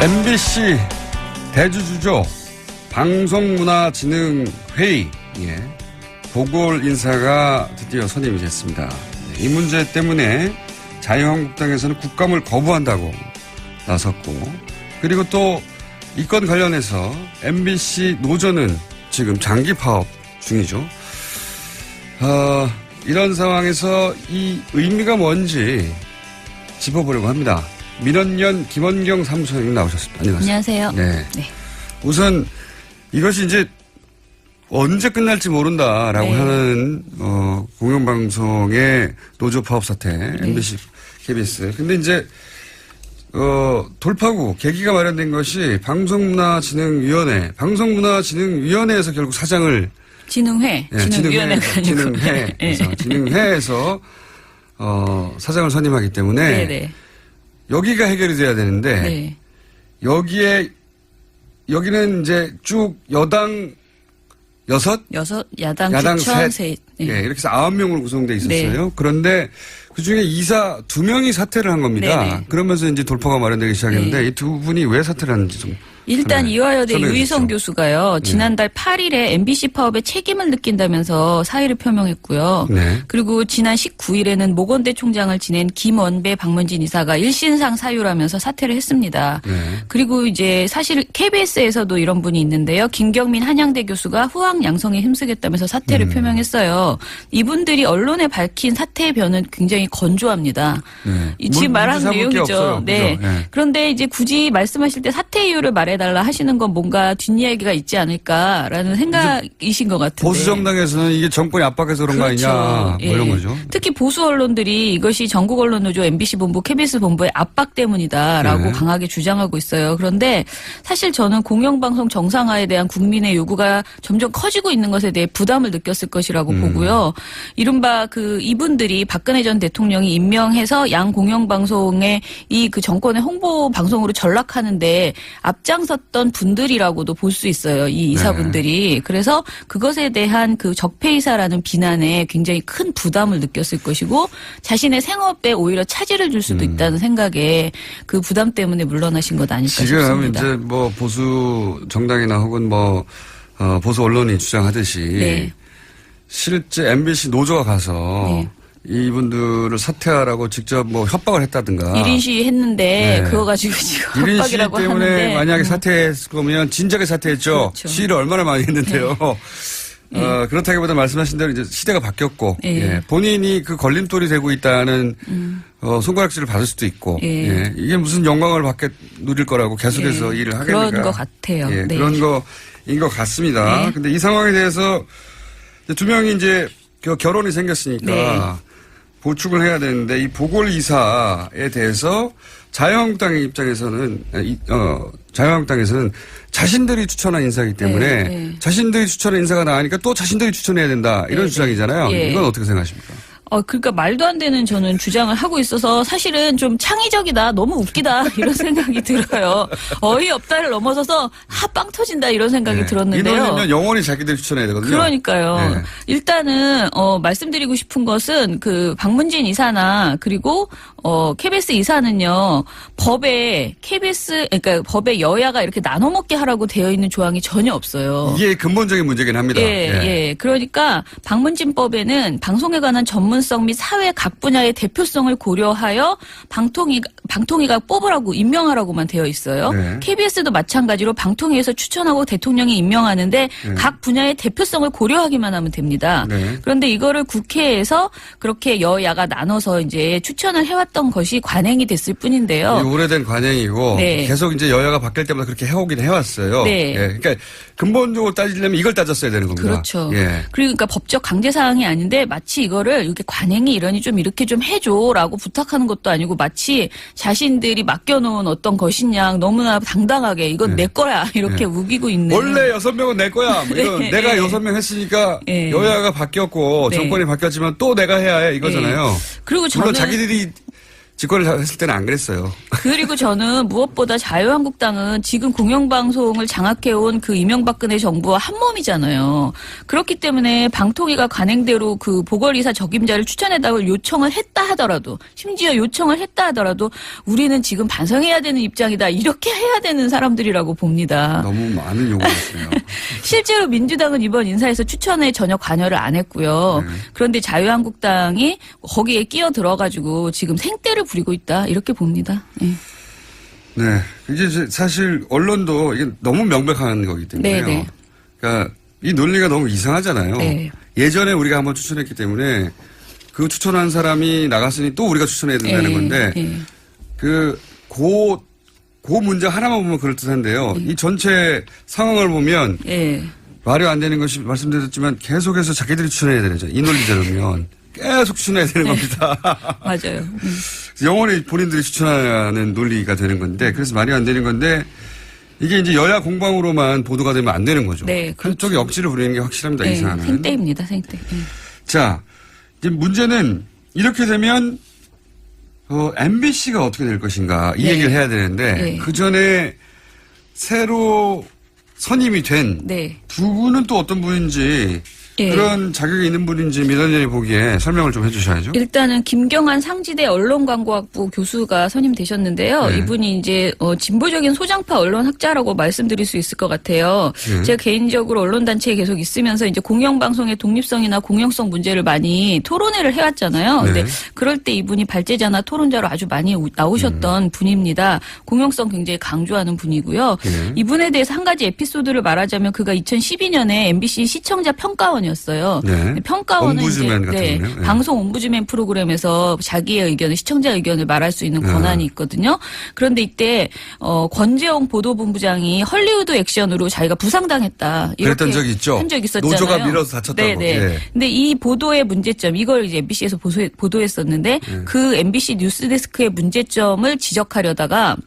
MBC 대주주죠. 방송문화진흥회의 보궐 인사가 드디어 선임이 됐습니다. 이 문제 때문에 자유한국당에서는 국감을 거부한다고 나섰고, 그리고 또 이 건 관련해서 MBC 노조는 지금 장기 파업 중이죠. 이런 상황에서 이 의미가 뭔지 짚어보려고 합니다. 민원연 김원경 사무처장님 나오셨습니다. 안녕하세요. 안녕하세요. 네. 우선 이것이 이제 언제 끝날지 모른다라고 하는 공영방송의 노조 파업 사태, MBC, KBS. 근데 이제 돌파구 계기가 마련된 것이 방송문화진흥위원회에서 결국 사장을 진흥회에서 사장을 선임하기 때문에 여기가 해결이 돼야 되는데 여기는 이제 쭉 여당 야당 셋. 이렇게 해서 9명으로 구성되어 있었어요. 그런데 그중에 이사 2명이 사퇴를 한 겁니다. 그러면서 이제 돌파가 마련되기 시작했는데 이 두 분이 왜 사퇴를 하는지 좀. 일단 이화여대 유희성 교수가요. 지난달 8일에 MBC 파업에 책임을 느낀다면서 사의를 표명했고요. 그리고 지난 19일에는 모건대 총장을 지낸 김원배 박문진 이사가 일신상 사유라면서 사퇴를 했습니다. 그리고 이제 사실 KBS에서도 이런 분이 있는데요. 김경민 한양대 교수가 후학 양성에 힘쓰겠다면서 사퇴를 표명했어요. 이분들이 언론에 밝힌 사퇴의 변은 굉장히 건조합니다. 지금 말한 내용이죠. 그런데 이제 굳이 말씀하실 때 사퇴 이유를 말해달라 하시는 건 뭔가 뒷이야기가 있지 않을까라는 생각이신 것 같은데. 보수 정당에서는 이게 정권이 압박해서 그런 거 아니냐 뭐 이런 거죠. 특히 보수 언론들이 이것이 전국 언론노조 MBC 본부, KBS 본부의 압박 때문이다라고 강하게 주장하고 있어요. 그런데 사실 저는 공영방송 정상화에 대한 국민의 요구가 점점 커지고 있는 것에 대해 부담을 느꼈을 것이라고 보고요. 이른바 이분들이 박근혜 전 대통령이 임명해서 양 공영방송의 그 정권의 홍보 방송으로 전락하는데 앞장섰던 분들이라고도 볼 수 있어요. 이 이사분들이. 그래서 그것에 대한 적폐이사라는 비난에 굉장히 큰 부담을 느꼈을 것이고 자신의 생업에 오히려 차질을 줄 수도 있다는 생각에 그 부담 때문에 물러나신 것 아닐까 싶습니다. 지금 이제 뭐 보수 정당이나 혹은 보수 언론이 주장하듯이 실제 MBC 노조가 가서 이분들을 사퇴하라고 직접 협박을 했다든가. 1인 시위 했는데 그거 가지고 지금 협박이라고 1인 시위 때문에 하는데. 만약에 사퇴했을 거면 진작에 사퇴했죠. 그렇죠. 시위를 얼마나 많이 했는데요. 그렇다기보다 말씀하신 대로 이제 시대가 바뀌었고 본인이 그 걸림돌이 되고 있다는 손가락질을 받을 수도 있고 이게 무슨 영광을 누릴 거라고 계속해서 일을 하겠는가. 그런 것 같아요. 그런 거인 것 같습니다. 근데 이 상황에 대해서 두 명이 이제 결혼이 생겼으니까 보충을 해야 되는데 이 보궐 이사에 대해서 자유한국당의 입장에서는 자신들이 추천한 인사이기 때문에 자신들이 추천한 인사가 나으니까 또 자신들이 추천해야 된다 이런 주장이잖아요. 이건 어떻게 생각하십니까? 그러니까 말도 안 되는 저는 주장을 하고 있어서 사실은 좀 창의적이다, 너무 웃기다 이런 생각이 들어요. 어이없다를 넘어서서 빵 터진다 이런 생각이 들었는데요. 이놈이면 영원히 자기들 추천해야 되거든요. 그러니까요. 일단은 말씀드리고 싶은 것은 박문진 이사나 그리고 KBS 이사는요 법에 법에 여야가 이렇게 나눠 먹게 하라고 되어 있는 조항이 전혀 없어요. 이게 근본적인 문제긴 합니다. 그러니까 방문진법에는 방송에 관한 전문성 및 사회 각 분야의 대표성을 고려하여 방통위가 뽑으라고 임명하라고만 되어 있어요. KBS도 마찬가지로 방통위에서 추천하고 대통령이 임명하는데 각 분야의 대표성을 고려하기만 하면 됩니다. 그런데 이거를 국회에서 그렇게 여야가 나눠서 이제 추천을 해왔던 것이 관행이 됐을 뿐인데요. 오래된 관행이고 계속 이제 여야가 바뀔 때마다 그렇게 해오긴 해왔어요. 그러니까 근본적으로 따지려면 이걸 따졌어야 되는 겁니다. 그렇죠. 그러니까 법적 강제 사항이 아닌데 마치 이거를 이렇게 관행이 이러니 좀 이렇게 좀 해줘라고 부탁하는 것도 아니고 마치 자신들이 맡겨놓은 어떤 것이냐 너무나 당당하게 이건 내 거야 이렇게 우기고 있는. 원래 6명은 내 거야. 내가 6명 했으니까 여야가 바뀌었고 정권이 바뀌었지만 또 내가 해야 해 이거잖아요. 그리고 물론 자기들이 집권을 했을 때는 안 그랬어요. 그리고 저는 무엇보다 자유한국당은 지금 공영방송을 장악해온 그 이명박근혜 정부와 한 몸이잖아요. 그렇기 때문에 방통위가 관행대로 그 보궐이사 적임자를 추천해달라고 요청을 했다 하더라도 심지어 요청을 했다 하더라도 우리는 지금 반성해야 되는 입장이다. 이렇게 해야 되는 사람들이라고 봅니다. 너무 많은 요구를 했어요. 실제로 민주당은 이번 인사에서 추천에 전혀 관여를 안 했고요. 그런데 자유한국당이 거기에 끼어 들어가지고 지금 생떼를 부리고 있다. 이렇게 봅니다. 네. 네. 이제 사실 언론도 이게 너무 명백한 거기 때문에요. 네네. 그러니까 이 논리가 너무 이상하잖아요. 네. 예전에 우리가 한번 추천했기 때문에 그 추천한 사람이 나갔으니 또 우리가 추천해야 된다는 건데 고 문제 하나만 보면 그럴듯한데요. 이 전체 상황을 보면 말이 안 되는 것이 말씀드렸지만 계속해서 자기들이 추천해야 되죠. 이 논리대로면 계속 추천해야 되는 겁니다. 맞아요. 영원히 본인들이 추천하는 논리가 되는 건데 그래서 말이 안 되는 건데 이게 이제 여야 공방으로만 보도가 되면 안 되는 거죠. 네, 그렇죠. 한쪽이 억지로 부리는 게 확실합니다. 이 사안은. 생떼입니다. 생떼. 자, 이제 문제는 이렇게 되면 MBC가 어떻게 될 것인가 이 얘기를 해야 되는데 그 전에 새로 선임이 된 두 분은 또 어떤 분인지 그런 자격이 있는 분인지 민원연이 보기에 설명을 좀 해주셔야죠. 일단은 김경환 상지대 언론광고학부 교수가 선임되셨는데요. 이분이 이제 진보적인 소장파 언론학자라고 말씀드릴 수 있을 것 같아요. 제가 개인적으로 언론단체에 계속 있으면서 이제 공영방송의 독립성이나 공영성 문제를 많이 토론회를 해왔잖아요. 근데 그럴 때 이분이 발제자나 토론자로 아주 많이 나오셨던 분입니다. 공영성 굉장히 강조하는 분이고요. 이분에 대해서 한 가지 에피소드를 말하자면 그가 2012년에 MBC 시청자 평가원 였어요. 평가원은 옴부즈맨 이제 방송 옴부즈맨 프로그램에서 자기의 의견을 시청자 의견을 말할 수 있는 권한이 있거든요. 그런데 이때 권재홍 보도본부장이 헐리우드 액션으로 자기가 부상당했다. 이렇게 그랬던 적이 있죠. 한 적이 있었잖아요. 노조가 밀어서 다쳤다고. 네네. 근데 이 보도의 문제점 이걸 이제 MBC에서 보도했었는데 그 MBC 뉴스데스크의 문제점을 지적하려다가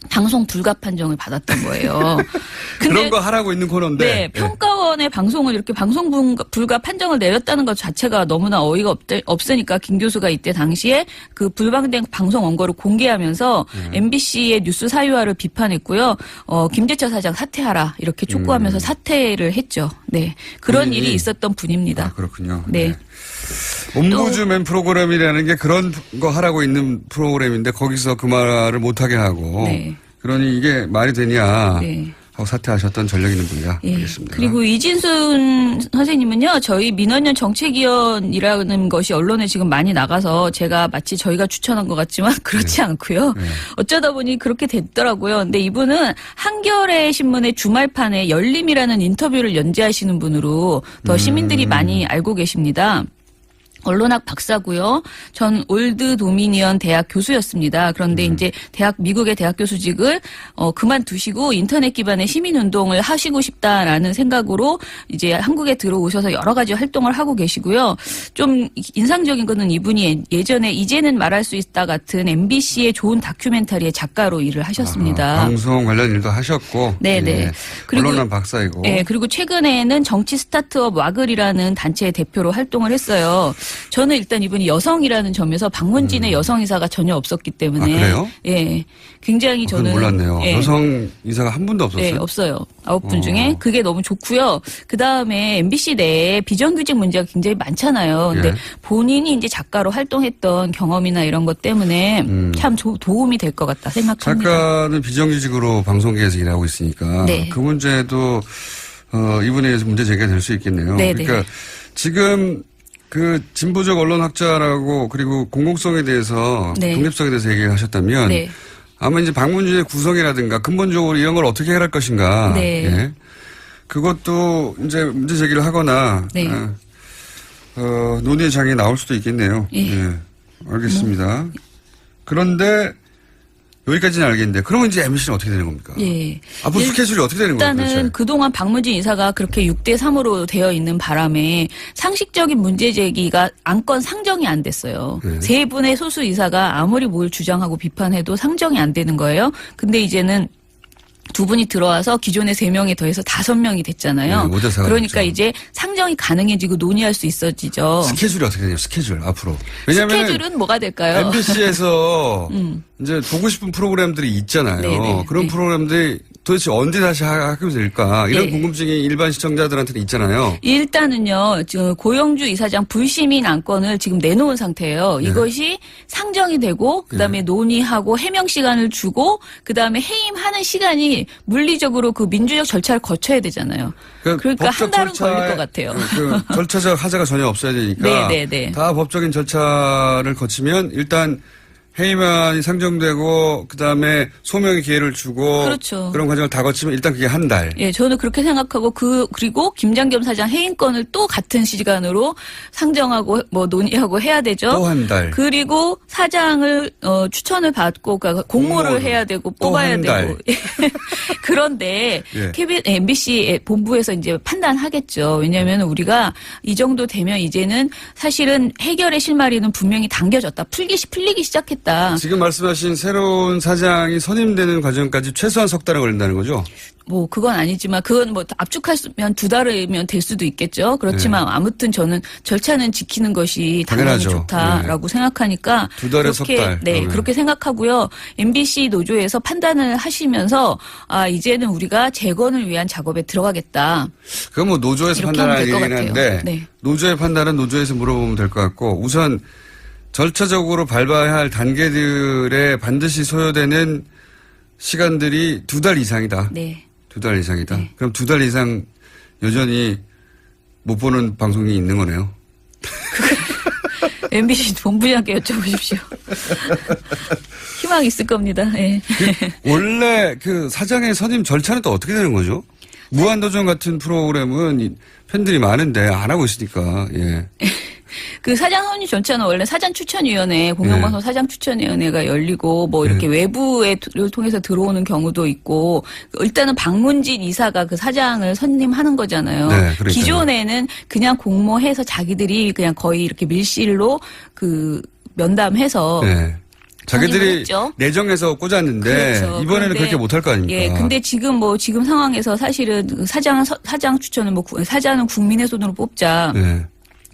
방송 불가 판정을 받았던 거예요. 근데 그런 거 하라고 있는 코너인데. 네, 평가원의 방송을 이렇게 방송 불가 판정을 내렸다는 것 자체가 너무나 어이가 없으니까 김 교수가 이때 당시에 그 불방된 방송 원고를 공개하면서 MBC의 뉴스 사유화를 비판했고요. 김재철 사장 사퇴하라 이렇게 촉구하면서 사퇴를 했죠. 네, 그런 일이 있었던 분입니다. 아, 그렇군요. 네. 옴부즈맨 프로그램이라는 게 그런 거 하라고 있는 프로그램인데 거기서 그 말을 못하게 하고 그러니 이게 말이 되냐 하고 사퇴하셨던 전력 있는 분이다. 알겠습니다. 그리고 이진순 선생님은요. 저희 민원연 정책위원이라는 것이 언론에 지금 많이 나가서 제가 마치 저희가 추천한 것 같지만 그렇지 않고요. 어쩌다 보니 그렇게 됐더라고요. 근데 이분은 한겨레 신문의 주말판에 열림이라는 인터뷰를 연재하시는 분으로 더 시민들이 많이 알고 계십니다. 언론학 박사고요. 전 올드 도미니언 대학 교수였습니다. 그런데 이제 미국의 대학 교수직을 그만두시고 인터넷 기반의 시민운동을 하시고 싶다라는 생각으로 이제 한국에 들어오셔서 여러 가지 활동을 하고 계시고요. 좀 인상적인 거는 이분이 예전에 이제는 말할 수 있다 같은 MBC의 좋은 다큐멘터리의 작가로 일을 하셨습니다. 방송 관련 일도 하셨고. 네네. 그리고 언론학 박사이고. 네. 그리고 최근에는 정치 스타트업 와글이라는 단체의 대표로 활동을 했어요. 저는 일단 이분이 여성이라는 점에서 박문진의 여성 이사가 전혀 없었기 때문에. 아, 그래요? 예. 굉장히 저는. 몰랐네요. 여성 이사가 한 분도 없었어요? 네, 없어요. 9분 중에. 그게 너무 좋고요. 그 다음에 MBC 내에 비정규직 문제가 굉장히 많잖아요. 근데 본인이 이제 작가로 활동했던 경험이나 이런 것 때문에 참 도움이 될 것 같다 생각합니다. 작가는 비정규직으로 방송계에서 일하고 있으니까. 그 문제도 이분에 의해서 문제 제기가 될 수 있겠네요. 네네. 그러니까 지금 그 진보적 언론학자라고 그리고 공공성에 대해서 독립성에 대해서 얘기하셨다면 아마 이제 방문진의 구성이라든가 근본적으로 이런 걸 어떻게 해결할 것인가. 그것도 이제 문제 제기를 하거나 논의의 장이 나올 수도 있겠네요. 알겠습니다. 그런데 여기까지는 알겠는데 그러면 이제 MBC는 어떻게 되는 겁니까? 앞으로 스케줄이 어떻게 되는 거예요? 일단은 그동안 박문진 이사가 그렇게 6대3으로 되어 있는 바람에 상식적인 문제 제기가 안건 상정이 안 됐어요. 세 분의 소수 이사가 아무리 뭘 주장하고 비판해도 상정이 안 되는 거예요. 근데 이제는 두 분이 들어와서 기존에 3명이 더해서 5명이 됐잖아요. 네, 5대4가 그러니까 됐죠. 이제 상정이 가능해지고 논의할 수 있어지죠. 스케줄이 어떻게 되냐면 스케줄 앞으로. 왜냐하면 스케줄은 뭐가 될까요? MBC에서 이제 보고 싶은 프로그램들이 있잖아요. 네네. 그런 프로그램들이 도대체 언제 다시 하게 될까? 이런 네. 궁금증이 일반 시청자들한테는 있잖아요. 일단은요, 고영주 이사장 불시민 안건을 지금 내놓은 상태예요. 네. 이것이 상정이 되고, 그 다음에 논의하고 해명 시간을 주고, 그 다음에 해임하는 시간이 물리적으로 그 민주적 절차를 거쳐야 되잖아요. 그러니까 한 달은 걸릴 것 같아요. 그 절차적 하자가 전혀 없어야 되니까. 네네네. 다 법적인 절차를 거치면 일단 해임안이 상정되고 그다음에 소명의 기회를 주고 그렇죠. 그런 과정을 다 거치면 일단 그게 한 달. 예, 저는 그렇게 생각하고 그리고 김장겸 사장 해임권을 또 같은 시간으로 상정하고 뭐 논의하고 해야 되죠. 또 한 달. 그리고 사장을 추천을 받고 그러니까 공모를 해야 되고 뽑아야 한 달. 되고. 그런데 예. KBS, MBC 본부에서 이제 판단하겠죠. 왜냐하면 우리가 이 정도 되면 이제는 사실은 해결의 실마리는 분명히 당겨졌다. 풀리기 시작했다. 지금 말씀하신 새로운 사장이 선임되는 과정까지 최소한 석 달은 걸린다는 거죠? 뭐 그건 아니지만 그건 뭐 압축하면 2달이면 될 수도 있겠죠. 그렇지만 아무튼 저는 절차는 지키는 것이 당연히 당연하죠. 좋다라고 생각하니까 2달에 석 달. 네, 그러면. 그렇게 생각하고요. MBC 노조에서 판단을 하시면서 이제는 우리가 재건을 위한 작업에 들어가겠다. 그건 뭐 노조에서 이렇게 판단할 하면 될것 얘기긴 같아요. 한데 네. 노조의 판단은 노조에서 물어보면 될 것 같고 우선 절차적으로 밟아야 할 단계들에 반드시 소요되는 시간들이 2달 이상이다. 네. 2달 이상이다. 네. 그럼 2달 이상 여전히 못 보는 방송이 있는 거네요. MBC 본부장께 여쭤보십시오. 희망이 있을 겁니다. 예. 원래 그 사장의 선임 절차는 또 어떻게 되는 거죠? 무한도전 같은 프로그램은 팬들이 많은데 안 하고 있으니까. 예. 그 사장 선임 절차는 원래 사장 추천위원회, 공영방송 사장 추천위원회가 열리고 뭐 이렇게 외부를 통해서 들어오는 경우도 있고 일단은 박문진 이사가 그 사장을 선임하는 거잖아요. 네, 그러니까요. 기존에는 그냥 공모해서 자기들이 그냥 거의 이렇게 밀실로 그 면담해서 네. 자기들이 했죠. 내정해서 꽂았는데 그렇죠. 이번에는 그런데, 그렇게 못할 거 아닙니까? 예, 근데 지금 상황에서 사실은 그 사장 추천은 사장은 국민의 손으로 뽑자. 네.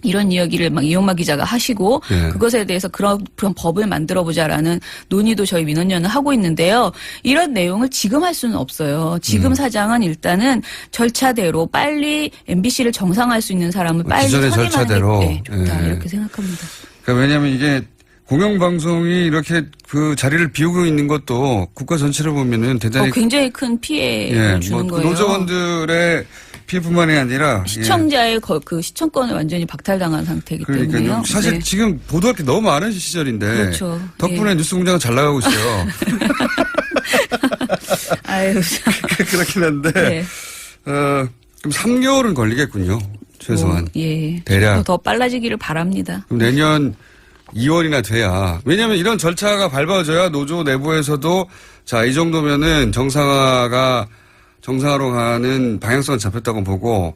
이런 이야기를 막 이용마 기자가 하시고 네. 그것에 대해서 그런 법을 만들어보자라는 논의도 저희 민원연은 하고 있는데요. 이런 내용을 지금 할 수는 없어요. 지금 사장은 일단은 절차대로 빨리 MBC를 정상화할 수 있는 사람을 빨리 기존의 선임하는 절차대로. 게 좋다 예. 이렇게 생각합니다. 그러니까 왜냐하면 이게 공영방송이 이렇게 그 자리를 비우고 있는 것도 국가 전체를 보면은 대단히 굉장히 큰 피해를 주는 뭐 거예요. 노조원들의 피해뿐만이 아니라 시청자의 그 시청권을 완전히 박탈당한 상태이기 때문에요. 그러니까요. 사실 네. 지금 보도할 게 너무 많은 시절인데 그렇죠. 덕분에 예. 뉴스공장은 잘 나가고 있어요. 아유, 그렇긴 한데 네. 그럼 3개월은 걸리겠군요. 최소한. 예. 대략. 더 빨라지기를 바랍니다. 그럼 내년 2월이나 돼야. 왜냐하면 이런 절차가 밟아져야 노조 내부에서도 자, 이 정도면은 정상화로 가는 방향성은 잡혔다고 보고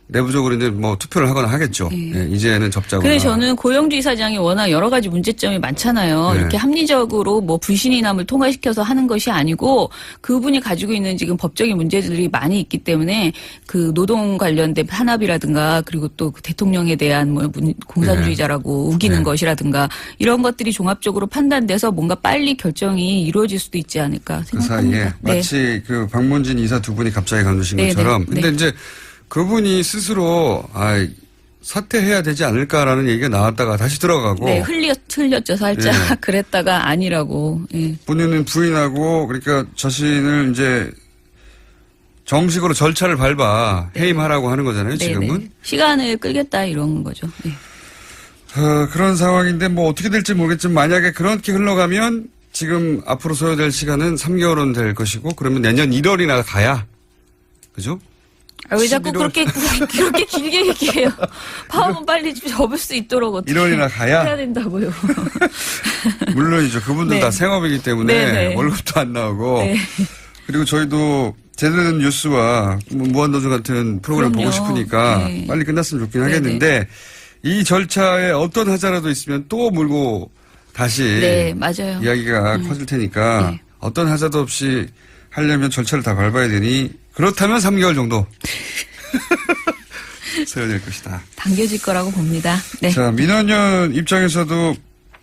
내부적으로 이제 뭐 투표를 하거나 하겠죠. 예, 이제는 접자거나. 그래서 저는 고영주 이사장이 워낙 여러 가지 문제점이 많잖아요. 네. 이렇게 합리적으로 뭐 불신이남을 통과시켜서 하는 것이 아니고 그분이 가지고 있는 지금 법적인 문제들이 많이 있기 때문에 그 노동 관련된 탄압이라든가 그리고 또그 대통령에 대한 뭐 공산주의자라고 우기는 네. 것이라든가 이런 것들이 종합적으로 판단돼서 뭔가 빨리 결정이 이루어질 수도 있지 않을까 그 생각합니다. 사이에 네. 마치 그 박문진 이사 두 분이 갑자기 관두신 네, 것처럼. 네, 근데 네. 이제 그분이 스스로 사퇴해야 되지 않을까라는 얘기가 나왔다가 다시 들어가고. 네, 흘렸죠 살짝 예. 그랬다가 아니라고. 예. 본인은 부인하고 그러니까 자신을 이제 정식으로 절차를 밟아 해임하라고 하는 거잖아요. 지금은. 네네. 시간을 끌겠다 이런 거죠. 예. 그런 상황인데 뭐 어떻게 될지 모르겠지만 만약에 그렇게 흘러가면 지금 앞으로 소요될 시간은 3개월은 될 것이고 그러면 내년 1월이나 가야. 그죠? 왜 자꾸 11월. 그렇게 길게 얘기해요. 파업은 빨리 좀 접을 수 있도록 어떻게 1월이나 가야. 해야 된다고요. 물론이죠. 그분들 네. 다 생업이기 때문에 네네. 월급도 안 나오고. 네. 그리고 저희도 제대로 된 뉴스와 무한도전 같은 프로그램 그럼요. 보고 싶으니까 네. 빨리 끝났으면 좋긴 하겠는데 이 절차에 어떤 하자라도 있으면 또 물고 다시 네, 맞아요. 이야기가 커질 테니까 네. 어떤 하자도 없이 하려면 절차를 다 밟아야 되니 그렇다면 3개월 정도 써야 될 것이다. 당겨질 거라고 봅니다. 네. 자, 민원연 입장에서도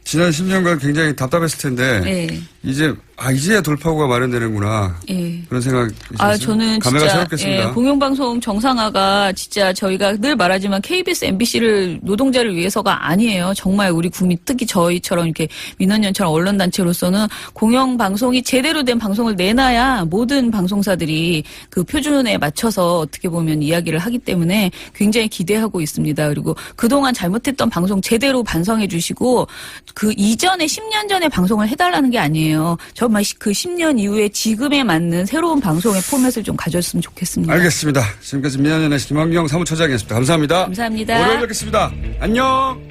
지난 10년간 굉장히 답답했을 텐데 네. 이제야 돌파구가 마련되는구나. 네. 그런 생각이 저는 감회가 진짜 새롭겠습니다. 공영방송 정상화가 진짜 저희가 늘 말하지만 KBS, MBC를 노동자를 위해서가 아니에요. 정말 우리 국민 특히 저희처럼 이렇게 민원연처럼 언론단체로서는 공영방송이 제대로 된 방송을 내놔야 모든 방송사들이 그 표준에 맞춰서 어떻게 보면 이야기를 하기 때문에 굉장히 기대하고 있습니다. 그리고 그동안 잘못했던 방송 제대로 반성해 주시고 그 이전에 10년 전에 방송을 해달라는 게 아니에요. 정말 그 10년 이후에 지금에 맞는 새로운 방송의 포맷을 좀 가졌으면 좋겠습니다. 알겠습니다. 지금까지 민원연의 김환경 사무처장이었습니다. 감사합니다. 감사합니다. 월요일 뵙겠습니다. 안녕.